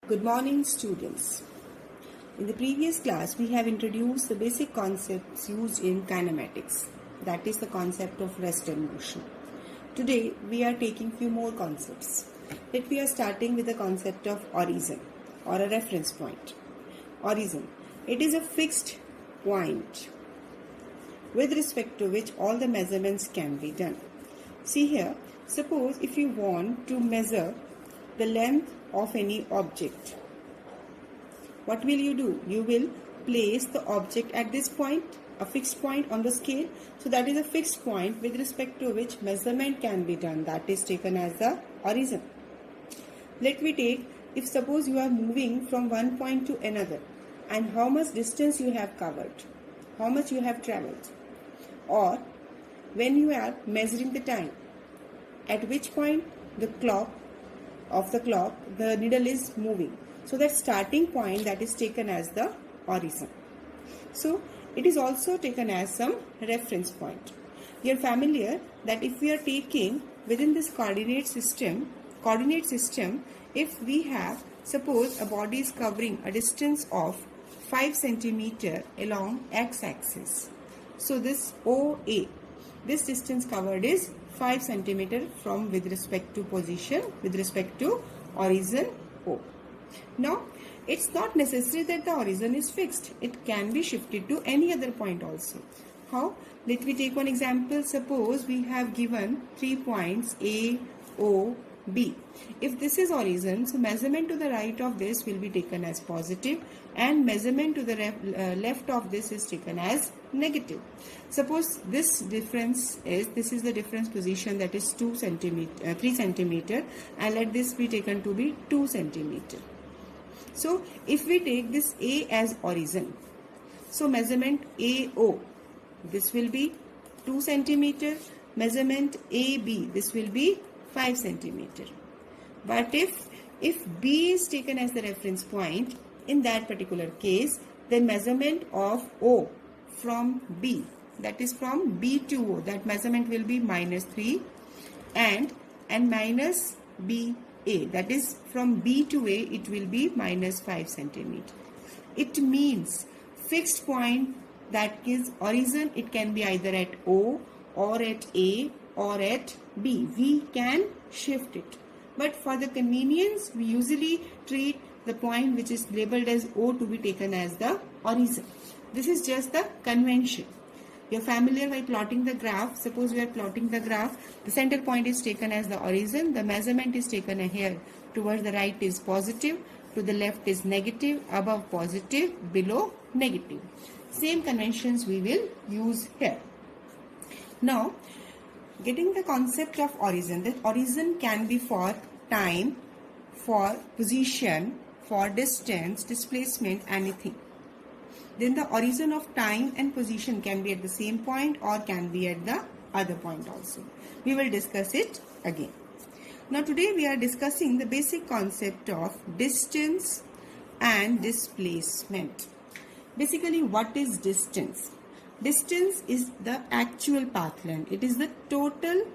Good morning, students. In the previous class, we have introduced the basic concepts used in kinematics. That is the concept of rest and motion. Today, we are taking few more concepts. We are starting with the concept of origin or a reference point. Origin. It is a fixed point with respect to which all the measurements can be done. See here, suppose if you want to measure the length of any object, what will you do? You will place the object at this point, a fixed point on the scale. So that is a fixed point with respect to which measurement can be done. That is taken as the origin. Let me take, if suppose you are moving from one point to another, and how much distance you have covered, how much you have traveled, or when you are measuring the time, at which point the needle is moving. So that starting point, that is taken as the origin. So it is also taken as some reference point. You are familiar that if we are taking within this coordinate system, if we have, suppose a body is covering a distance of 5 centimeter along x-axis. So this OA, this distance covered is 5 centimeter from with respect to position, with respect to origin O. Now, it's not necessary that the origin is fixed. It can be shifted to any other point also. How? Let me take one example. Suppose we have given 3 points A, O, B. If this is origin, so measurement to the right of this will be taken as positive and measurement to the left of this is taken as negative. Suppose this is the difference position, that is 3 centimeter, and let this be taken to be 2 centimeter. So if we take this A as origin, so measurement AO, this will be 2 centimeter, measurement AB, this will be 5 centimeter. But if B is taken as the reference point, in that particular case, then measurement of O from B, that is from B to O, that measurement will be -3, and minus BA, that is from B to A, it will be -5 centimeter. It means fixed point, that is origin, it can be either at O or at A or at B. We can shift it. But for the convenience, we usually treat the point which is labeled as O to be taken as the origin. This is just the convention. You are familiar by plotting the graph. Suppose we are plotting the graph. The center point is taken as the origin. The measurement is taken here. Towards the right is positive. To the left is negative. Above positive. Below negative. Same conventions we will use here. Now, getting the concept of origin. That origin can be for time, for position, for distance, displacement, anything. Then the origin of time and position can be at the same point or can be at the other point also. We will discuss it again. Now today we are discussing the basic concept of distance and displacement. Basically, what is distance? Distance is the actual path length. It is the total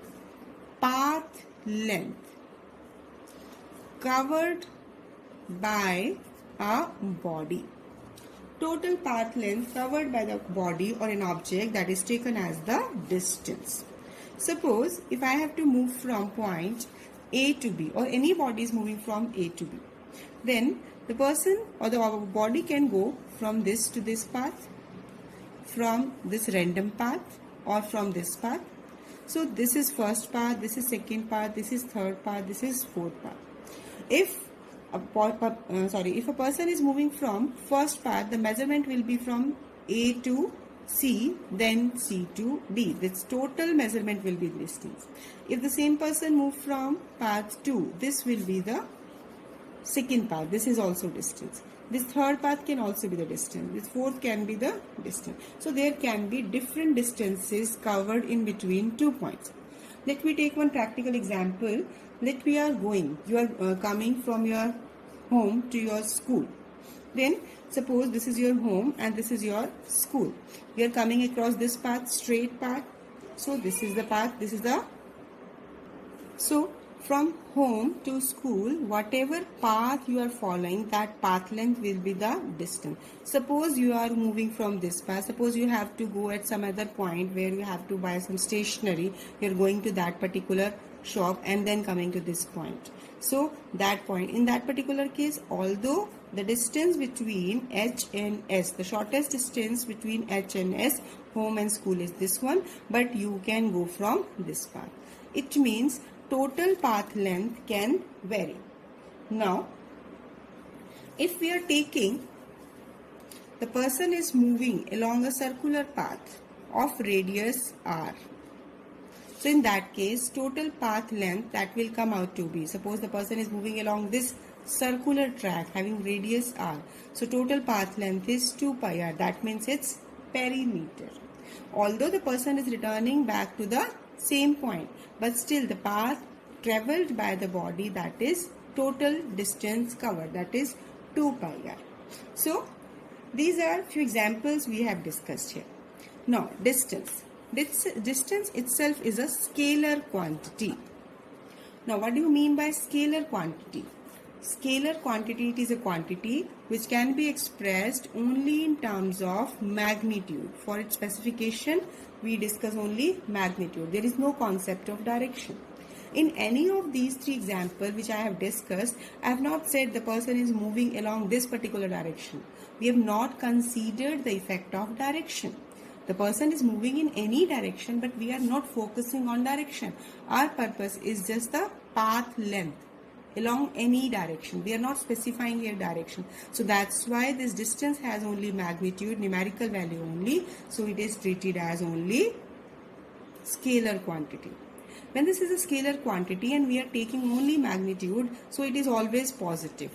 path length covered by a body. Total path length covered by the body or an object, that is taken as the distance. Suppose if I have to move from point A to B, or any body is moving from A to B, then the person or the body can go from this to this path, from this random path, or from this path. So this is first path, this is second path, this is third path, this is fourth path. If a person is moving from first path, the measurement will be from A to C, then C to D. This total measurement will be the distance. If the same person moves from path 2, this will be the second path. This is also distance. This third path can also be the distance. This fourth can be the distance. So there can be different distances covered in between 2 points. Let me take one practical example. Let we are going. You are coming from your home to your school. Then suppose this is your home and this is your school. You are coming across this path, straight path. So this is the path. This is the. So from home to school, whatever path you are following, that path length will be the distance. Suppose you are moving from this path. Suppose you have to go at some other point where you have to buy some stationery. You are going to that particular shop and then coming to this point. So that point, in that particular case, although the distance between H and S, the shortest distance between H and S, home and school, is this one, but you can go from this path. It means total path length can vary. Now, if we are taking, the person is moving along a circular path of radius r. So in that case, total path length that will come out to be, suppose the person is moving along this circular track having radius r. So total path length is 2 pi r. That means it's perimeter. Although the person is returning back to the same point, but still the path traveled by the body, that is total distance covered, that is 2 pi r. So these are few examples we have discussed here. Now distance. Distance itself is a scalar quantity. Now what do you mean by scalar quantity? Scalar quantity, it is a quantity which can be expressed only in terms of magnitude. For its specification, we discuss only magnitude. There is no concept of direction. In any of these three examples which I have discussed, I have not said the person is moving along this particular direction. We have not considered the effect of direction. The person is moving in any direction, but we are not focusing on direction. Our purpose is just the path length along any direction. We are not specifying here direction. So that's why this distance has only magnitude, numerical value only. So it is treated as only scalar quantity. When this is a scalar quantity and we are taking only magnitude, so it is always positive.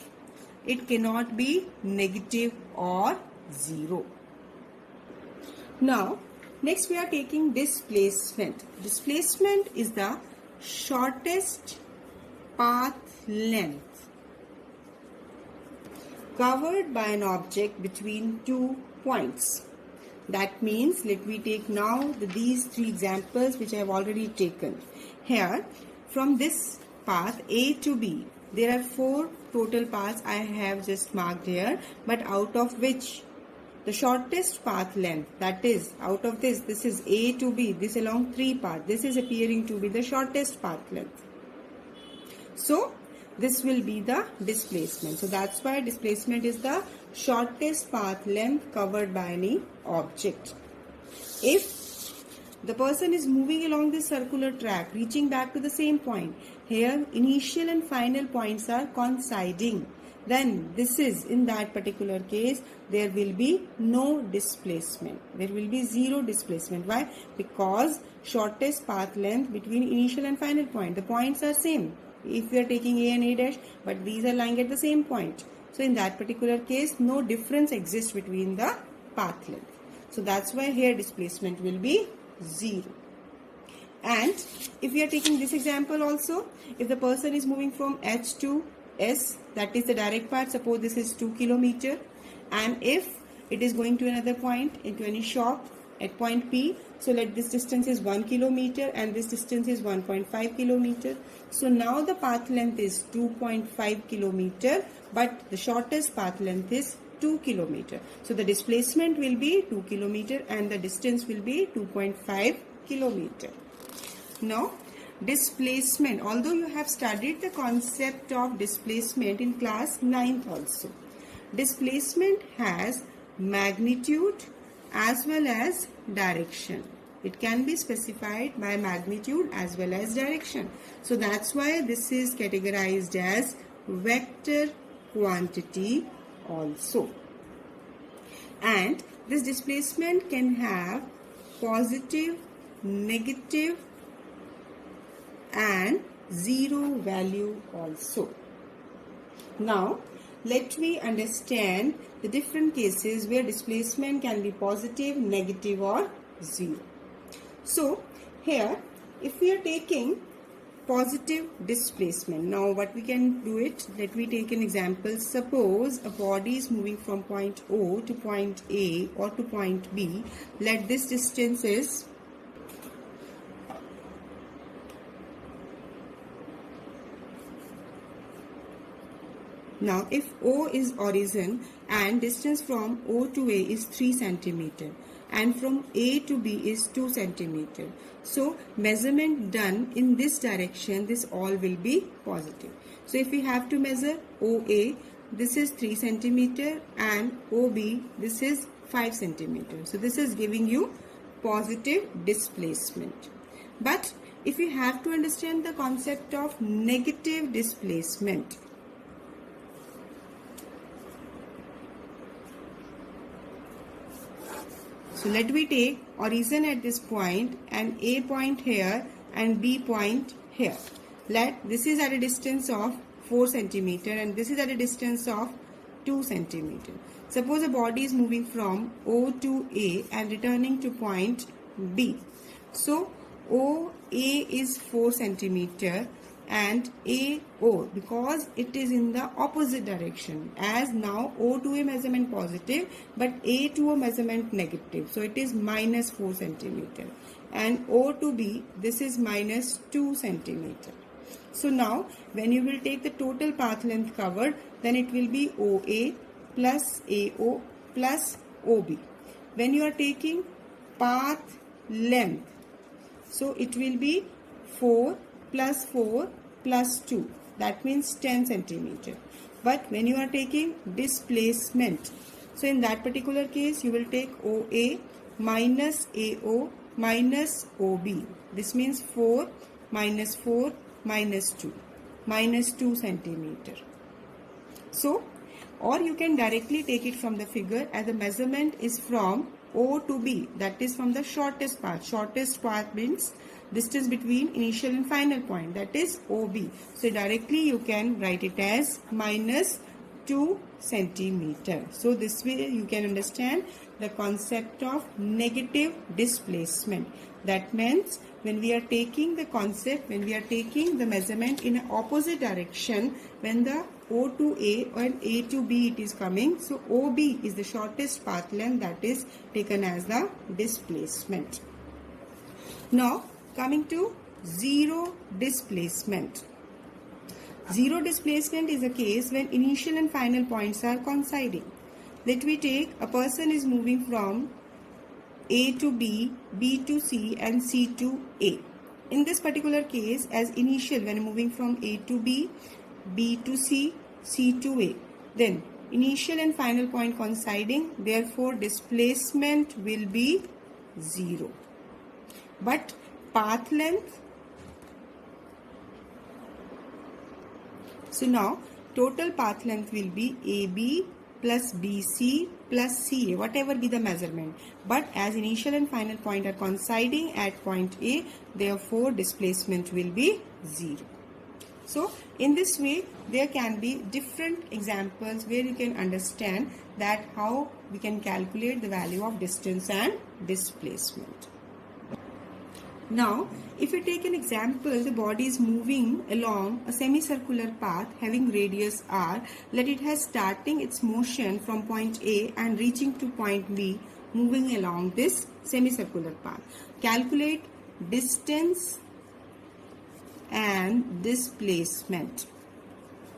It cannot be negative or zero. Now, next we are taking displacement. Displacement is the shortest path length covered by an object between 2 points. That means, let me take now these three examples which I have already taken. Here, from this path A to B, there are 4 total paths I have just marked here, but out of which the shortest path length, that is, out of this is A to B, this along 3 paths, this is appearing to be the shortest path length. So, this will be the displacement. So, that's why displacement is the shortest path length covered by any object. If the person is moving along this circular track, reaching back to the same point, here initial and final points are coinciding, then this is, in that particular case, there will be no displacement. There will be zero displacement. Why? Because shortest path length between initial and final point, the points are same. If we are taking A and A dash, but these are lying at the same point. So in that particular case, no difference exists between the path length. So that's why here displacement will be 0. And if we are taking this example also, if the person is moving from H to S, that is the direct path, suppose this is 2 kilometer, and if it is going to another point, into any shop at point P, so let this distance is 1 kilometer and this distance is 1.5 kilometer. So now the path length is 2.5 kilometer, but the shortest path length is 2 kilometer. So the displacement will be 2 kilometer and the distance will be 2.5 kilometer. Now, displacement, although you have studied the concept of displacement in class 9th also, displacement has magnitude as well as direction. It can be specified by magnitude as well as direction. So that's why this is categorized as vector quantity also. And this displacement can have positive, negative and zero value also. Now, let me understand the different cases where displacement can be positive, negative or zero. So, here, if we are taking positive displacement, now what we can do it, let me take an example. Suppose a body is moving from point O to point A or to point B. Let this distance is Now if O is origin and distance from O to A is 3 centimeter and from A to B is 2 centimeter. So measurement done in this direction, this all will be positive. So if we have to measure OA, this is 3 centimeter and OB, this is 5 centimeter. So this is giving you positive displacement. But if you have to understand the concept of negative displacement, so let me take origin at this point and A point here and B point here. This is at a distance of 4 centimeter and this is at a distance of 2 centimeter. Suppose a body is moving from O to A and returning to point B. So OA is 4 centimeter and AO, because it is in the opposite direction, as now O to A measurement positive but A to O measurement negative, so it is minus 4 centimeter, and O to B, this is minus 2 centimeter. So now when you will take the total path length covered, then it will be OA plus AO plus OB. When you are taking path length, so it will be 4 plus 4 plus 2, that means 10 centimeter. But when you are taking displacement, so in that particular case you will take OA minus AO minus OB. This means 4 minus 4 minus 2, minus 2 centimeter. So, or you can directly take it from the figure, as the measurement is from O to B, that is from the shortest path. Shortest path means distance between initial and final point, that is OB. So directly you can write it as minus 2 centimeter. So this way you can understand the concept of negative displacement. That means when we are taking the concept, when we are taking the measurement in an opposite direction, when the O to A and A to B it is coming, so OB is the shortest path length, that is taken as the displacement. Now coming to zero displacement. Zero displacement is a case when initial and final points are coinciding. Let me take a person is moving from A to B, B to C and C to A. In this particular case, as initial, when moving from A to B, B to C, C to A, then initial and final point coinciding, therefore displacement will be 0. But path length, so now total path length will be AB plus BC plus CA, whatever be the measurement. But as initial and final point are coinciding at point A, therefore displacement will be 0. So in this way there can be different examples where you can understand that how we can calculate the value of distance and displacement. Now if you take an example, the body is moving along a semicircular path having radius r. Let it has starting its motion from point A and reaching to point B, moving along this semicircular path. Calculate distance and displacement.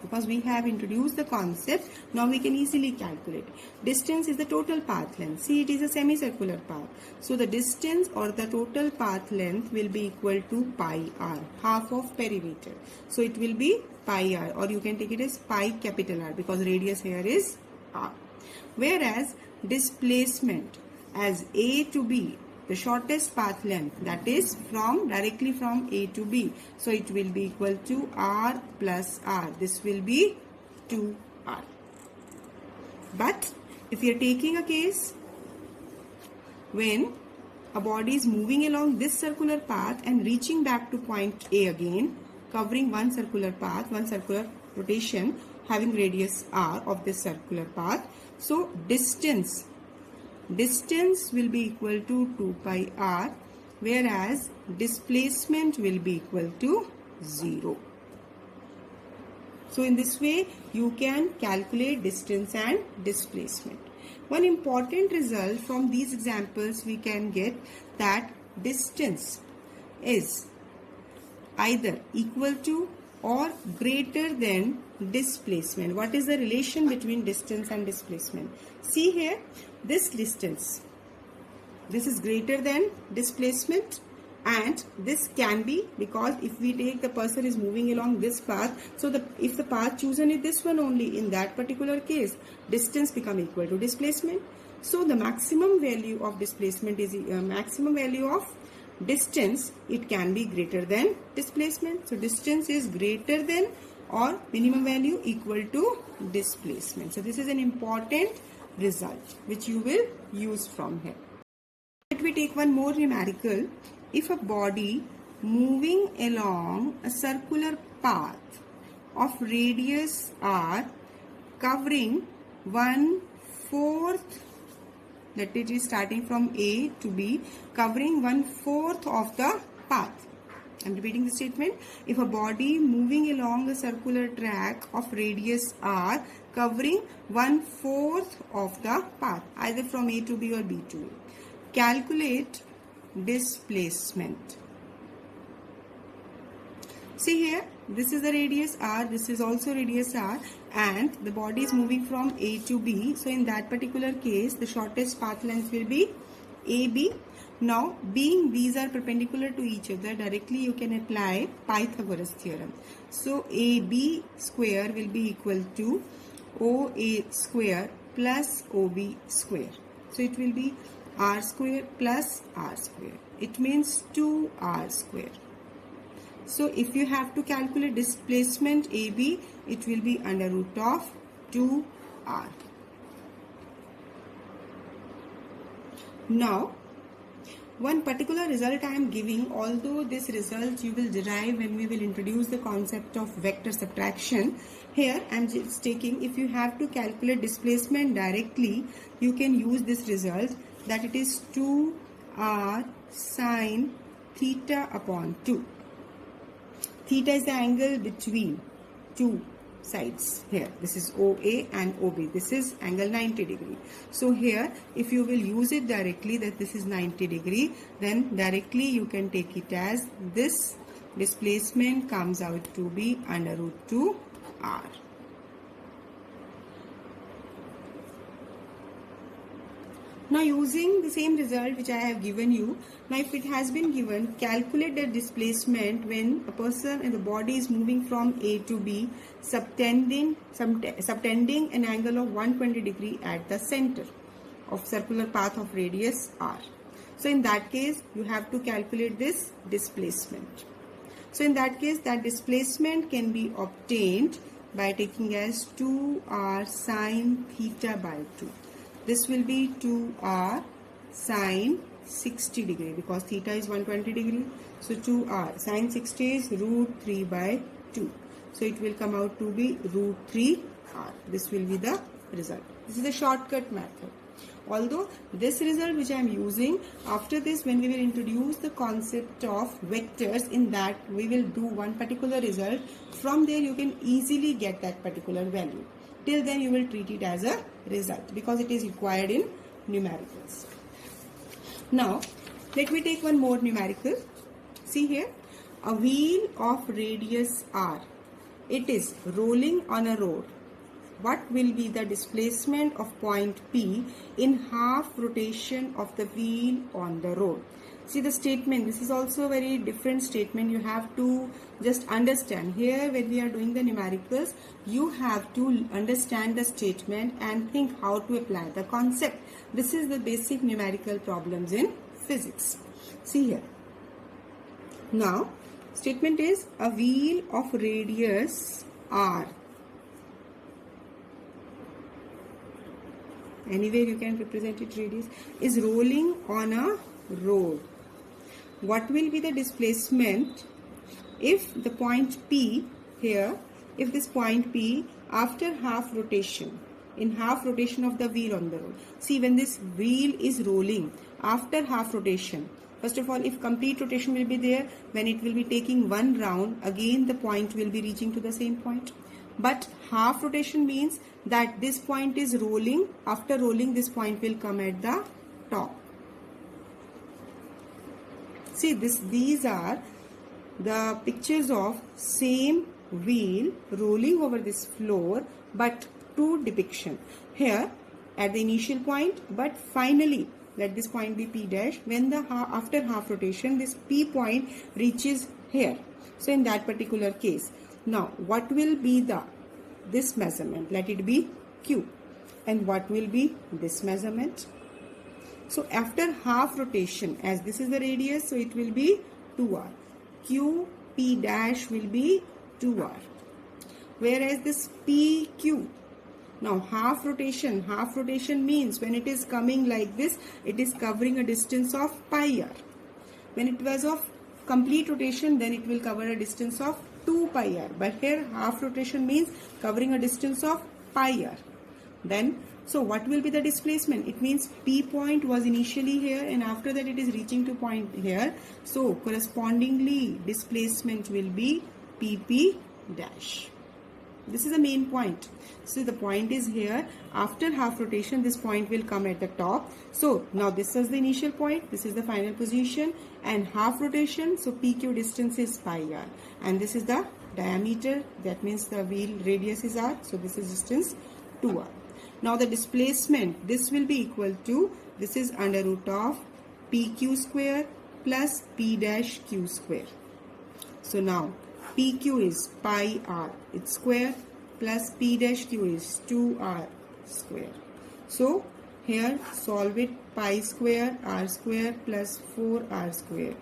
Because we have introduced the concept, now we can easily calculate. Distance is the total path length. See, it is a semicircular path. So the distance or the total path length will be equal to pi r, half of perimeter. So it will be pi r, or you can take it as pi capital R, because radius here is r. Whereas displacement, as A to B, the shortest path length, that is directly from A to B. So it will be equal to R plus R. This will be 2R. But if you are taking a case when a body is moving along this circular path and reaching back to point A again, covering one circular path, one circular rotation having radius R of this circular path. So distance will be equal to 2 pi r, whereas displacement will be equal to 0. So in this way you can calculate distance and displacement. One important result from these examples we can get that distance is either equal to or greater than displacement. What is the relation between distance and displacement? See here, this distance, this is greater than displacement, and this can be, because if we take the person is moving along this path, so if the path chosen is this one only, in that particular case distance become equal to displacement. So the maximum value of displacement is maximum value of distance, it can be greater than displacement. So distance is greater than or minimum value equal to displacement. So this is an important result which you will use from here. Let me take one more numerical. If a body moving along a circular path of radius r covering 1/4, that it is starting from A to B, covering 1/4 of the path. I am repeating the statement. If a body moving along a circular track of radius r covering 1/4 of the path, either from A to B or B to A, calculate displacement. See here, this is the radius r, this is also radius r, and the body is moving from A to B. So in that particular case, the shortest path length will be AB. Now, being these are perpendicular to each other, directly you can apply Pythagoras theorem. So AB square will be equal to OA square plus OB square. So it will be r square plus r square. It means 2r square. So if you have to calculate displacement AB, it will be under root of 2r. Now, one particular result I am giving, although this result you will derive when we will introduce the concept of vector subtraction. Here I am just taking, if you have to calculate displacement directly, you can use this result, that it is 2r sine theta upon 2. Theta is the angle between two sides here. This is OA and OB. This is angle 90 degree. So here, if you will use it directly, that this is 90 degree, then directly you can take it as this displacement comes out to be under root 2r. Now using the same result which I have given you, now if it has been given, calculate the displacement when a person and the body is moving from A to B, subtending an angle of 120 degree at the center of circular path of radius r. So in that case, you have to calculate this displacement. So in that case, that displacement can be obtained by taking as 2r sine theta by 2. This will be 2r sine 60 degree, because theta is 120 degree. So 2r sine 60 is root 3 by 2. So it will come out to be root 3r. This will be the result. This is a shortcut method. Although this result which I am using, after this when we will introduce the concept of vectors, in that we will do one particular result. From there you can easily get that particular value. Till then you will treat it as a result, because it is required in numericals. Now let me take one more numerical. See here, a wheel of radius r, it is rolling on a road. What will be the displacement of point P in half rotation of the wheel on the road? See the statement, this is also a very different statement. You have to just understand. Here when we are doing the numericals, you have to understand the statement and think how to apply the concept. This is the basic numerical problems in physics. See here. Now, statement is a wheel of radius r. Anywhere you can represent it, radius, is rolling on a road. What will be the displacement if the point P here, if this point P after half rotation, in half rotation of the wheel on the road. See, when this wheel is rolling after half rotation, first of all, if complete rotation will be there, when it will be taking one round, again the point will be reaching to the same point. But half rotation means that this point is rolling. After rolling, this point will come at the top. See, these are the pictures of same wheel rolling over this floor, but to depiction. Here at the initial point, but finally let this point be P dash. When the after half rotation, this P point reaches here. So in that particular case, now what will be this measurement? Let it be Q. And what will be this measurement? So after half rotation, as this is the radius, so it will be 2r. Q P dash will be 2r. Whereas this PQ, now half rotation means when it is coming like this, it is covering a distance of pi r. When it was of complete rotation, then it will cover a distance of 2 pi r. But here half rotation means covering a distance of pi r. Then, so what will be the displacement? It means P point was initially here and after that it is reaching to point here. So correspondingly displacement will be PP dash. This is the main point. So the point is here. After half rotation, this point will come at the top. So now this is the initial point. This is the final position. And half rotation, so PQ distance is pi r. And this is the diameter. That means the wheel radius is r. So this is distance 2r. Now the displacement, this will be equal to, this is under root of PQ square plus P dash Q square. So now PQ is pi r, its square, plus P dash Q is 2r square. So here solve it, pi square r square plus 4r square.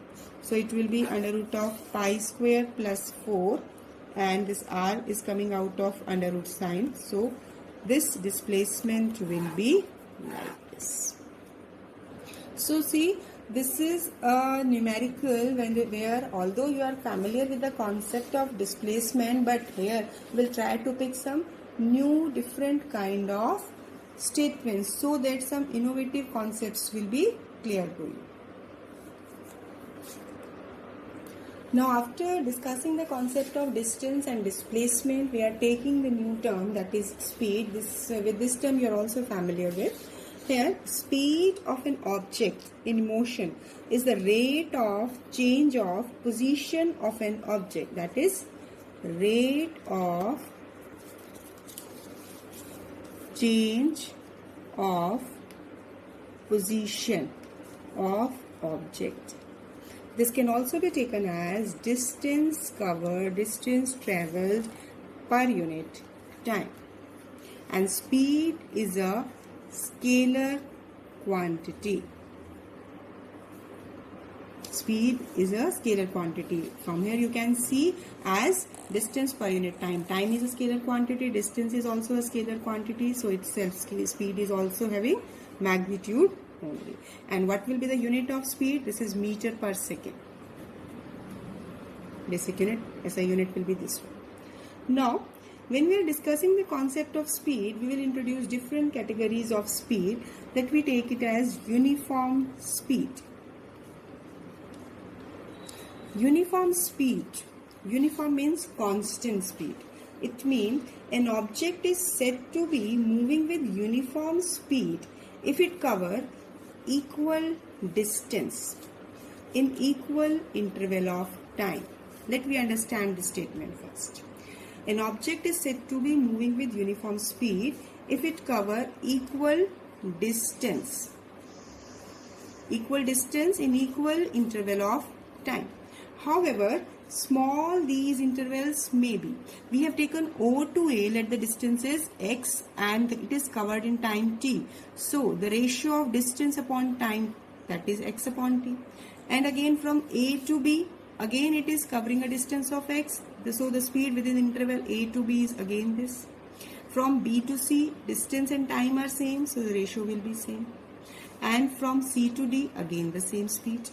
So it will be under root of pi square plus 4, and this r is coming out of under root sign. So this displacement will be like this. So see, this is a numerical where although you are familiar with the concept of displacement, but here we'll try to pick some new different kind of statements so that some innovative concepts will be clear to you. Now after discussing the concept of distance and displacement, we are taking the new term, that is speed. With this term you are also familiar with. Here, speed of an object in motion is the rate of change of position of an object. That is rate of change of position of object. This can also be taken as distance covered, distance traveled per unit time. And speed is a scalar quantity. Speed is a scalar quantity. From here you can see as distance per unit time. Time is a scalar quantity, distance is also a scalar quantity. So itself speed is also having magnitude only. And what will be the unit of speed? This is meter per second. Basic unit, SI unit will be this one. Now, when we are discussing the concept of speed, we will introduce different categories of speed. That we take it as uniform speed. Uniform speed. Uniform means constant speed. It means an object is said to be moving with uniform speed if it covers equal distance in equal interval of time. Let me understand this statement first. An object is said to be moving with uniform speed if it covers equal distance in equal interval of time. However, small these intervals may be. We have taken O to A, let the distance is x and it is covered in time t. So the ratio of distance upon time, that is x upon t. And again from A to B, again it is covering a distance of x. So the speed within the interval A to B is again this. From B to C, distance and time are same, so the ratio will be same. And from C to D, again the same speed.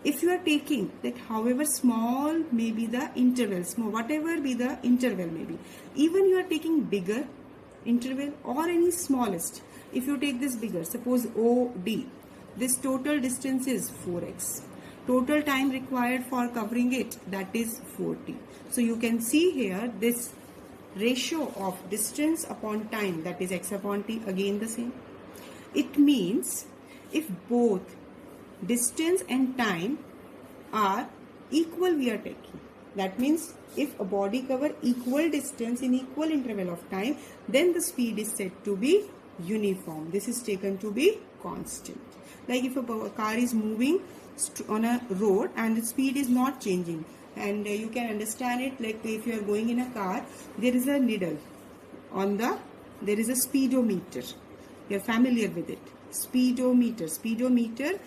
If you are taking that however small may be the interval, small, whatever be the interval may be, even you are taking bigger interval or any smallest, if you take this bigger, suppose OD, this total distance is 4x. Total time required for covering it, that is 4t. So you can see here this ratio of distance upon time, that is x upon t, again the same. It means if both distance and time are equal, we are taking. That means if a body cover equal distance in equal interval of time, then the speed is said to be uniform. This is taken to be constant. Like if a car is moving on a road and the speed is not changing, and you can understand it like if you are going in a car, there is a needle on there is a speedometer. You are familiar with it. Speedometer,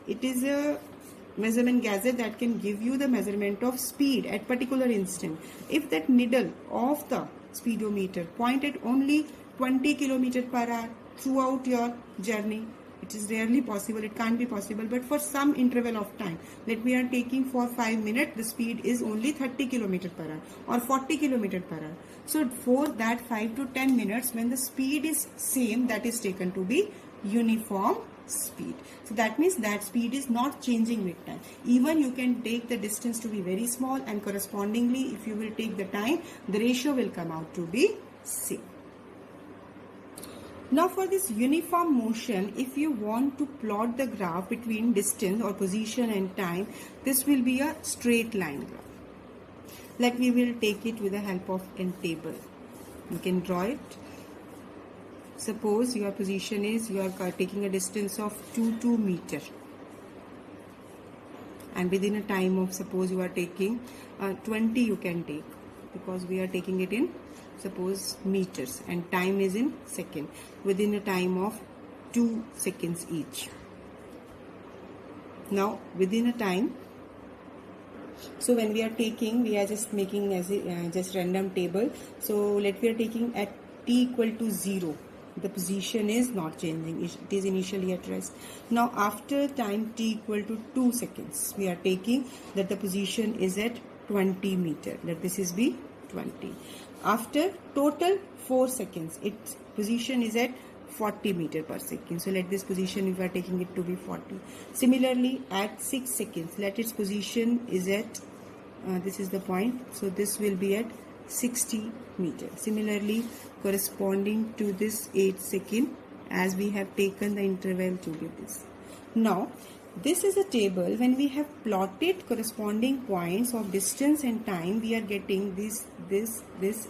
it is a measurement gadget that can give you the measurement of speed at particular instant. If that needle of the speedometer pointed only 20 km per hour throughout your journey, it is rarely possible, it can't be possible, but for some interval of time, let we are taking for 5 minutes, the speed is only 30 km per hour or 40 km per hour. So for that 5 to 10 minutes, when the speed is same, that is taken to be uniform speed. So that means that speed is not changing with time. Even you can take the distance to be very small, and correspondingly if you will take the time, the ratio will come out to be same. Now for this uniform motion, if you want to plot the graph between distance or position and time, this will be a straight line graph. Like we will take it with the help of a table. You can draw it. Suppose your position is you are taking a distance of 2 meter, and within a time of, suppose you are taking 20, you can take, because we are taking it in suppose meters and time is in second, within a time of 2 seconds each. Now within a time, so when we are taking, we are just making as a just random table. So let we are taking at t equal to 0, the position is not changing, it is initially at rest. Now after time t equal to 2 seconds, we are taking that the position is at 20 meter, let this is be 20. After total 4 seconds, its position is at 40 meter per second. So let this position, if we are taking it to be 40. Similarly at 6 seconds, let its position is at, this is the point, so this will be at 60 meter. Similarly corresponding to this 8 second, as we have taken the interval to be this. Now this is a table. When we have plotted corresponding points of distance and time, we are getting this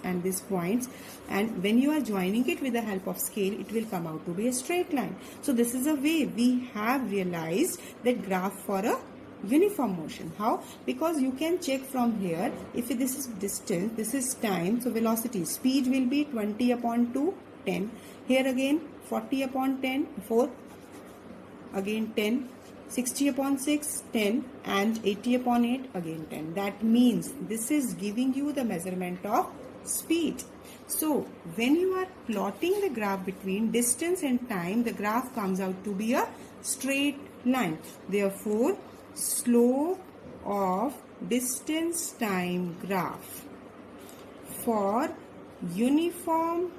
and these points, and when you are joining it with the help of scale, it will come out to be a straight line. So this is a way we have realized that graph for a uniform motion. How? Because you can check from here, if this is distance, this is time, so velocity, speed will be 20 upon 2, 10. Here again 40 upon 10, 4, again 10, 60 upon 6, 10, and 80 upon 8, again 10. That means this is giving you the measurement of speed. So when you are plotting the graph between distance and time, the graph comes out to be a straight line. Therefore, slope of distance time graph for uniform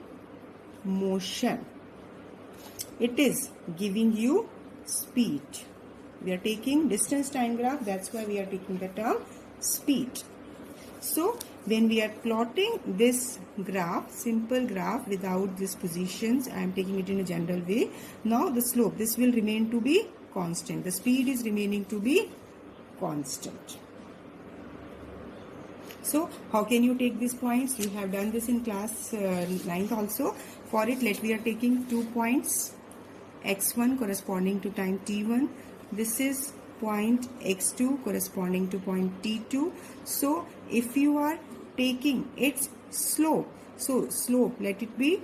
motion, it is giving you speed. We are taking distance time graph, that's why we are taking the term speed. So when we are plotting this graph, simple graph without these positions, I am taking it in a general way. Now the slope, this will remain to be constant. The speed is remaining to be constant. So how can you take these points? You have done this in class 9th also. For it, let we are taking 2 points, x1 corresponding to time t1. This is point x2 corresponding to point t2. So if you are taking its slope, so slope, let it be,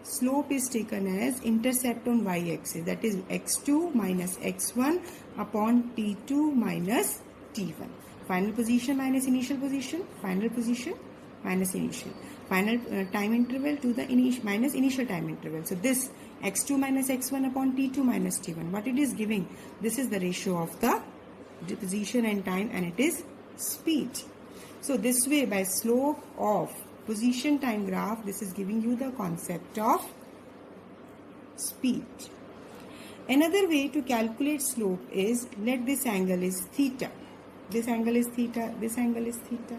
slope is taken as intercept on y-axis, that is x2 minus x1 upon t2 minus t1. Final position minus initial position, final position minus initial, final time interval to the minus initial time interval. So this x2 minus x1 upon t2 minus t1, what it is giving, this is the ratio of the position and time, and it is speed. So this way, by slope of position time graph, this is giving you the concept of speed. Another way to calculate slope is, let this angle is theta, this angle is theta, this angle is theta.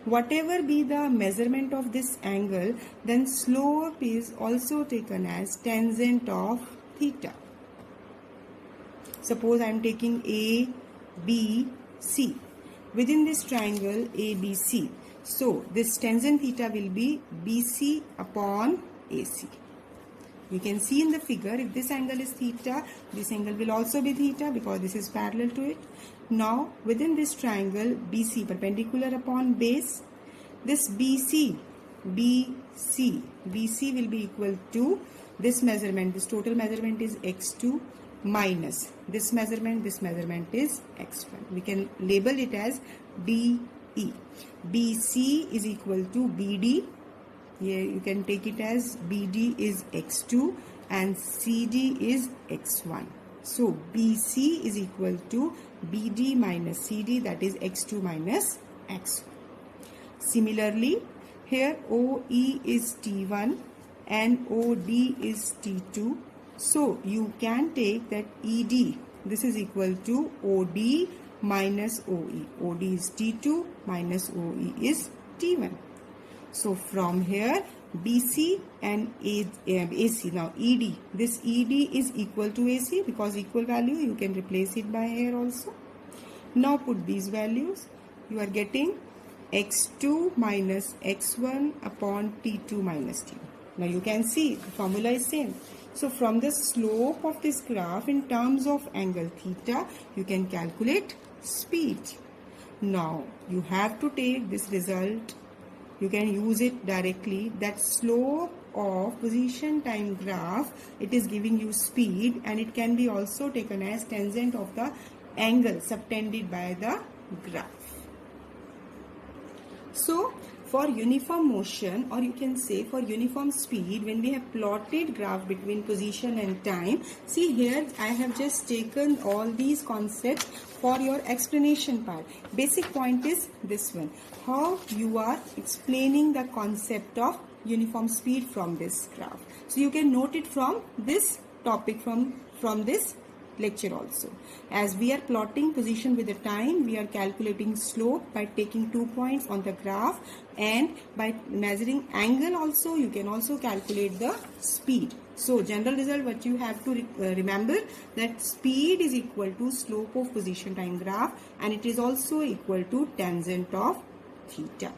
Whatever be the measurement of this angle, then slope is also taken as tangent of theta. Suppose I am taking A, B, C. within this triangle ABC. So this tangent theta will be BC upon AC. You can see in the figure, if this angle is theta, this angle will also be theta because this is parallel to it. Now within this triangle BC, perpendicular upon base, this BC will be equal to this measurement, this total measurement is x2 minus this measurement is x1. We can label it as DE. BC is equal to BD. Here you can take it as BD is x2 and CD is x1. So BC is equal to BD minus CD, that is x2 minus x1. Similarly, here OE is T1 and OD is T2. So you can take that ED, this is equal to OD minus OE. OD is T2 minus OE is T1. So from here BC and AC, now ED, this ED is equal to AC because equal value, you can replace it by here also. Now put these values, you are getting x2 minus x1 upon T2 minus T1. Now you can see the formula is same. So from the slope of this graph in terms of angle theta, you can calculate speed. Now you have to take this result, you can use it directly, that slope of position time graph, it is giving you speed, and it can be also taken as tangent of the angle subtended by the graph. So for uniform motion, or you can say for uniform speed, when we have plotted graph between position and time, see here I have just taken all these concepts for your explanation part. Basic point is this one, how you are explaining the concept of uniform speed from this graph. So you can note it from this topic, from this lecture also. As we are plotting position with the time, we are calculating slope by taking 2 points on the graph, and by measuring angle also you can also calculate the speed. So general result what you have to remember, that speed is equal to slope of position time graph, and it is also equal to tangent of theta.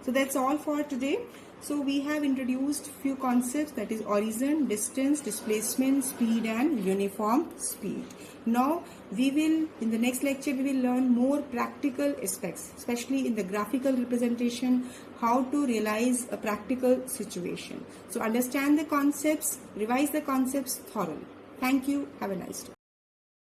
So that's all for today. So we have introduced few concepts, that is origin, distance, displacement, speed and uniform speed. Now we will, in the next lecture, we will learn more practical aspects, especially in the graphical representation, how to realize a practical situation. So understand the concepts, revise the concepts thoroughly. Thank you. Have a nice day.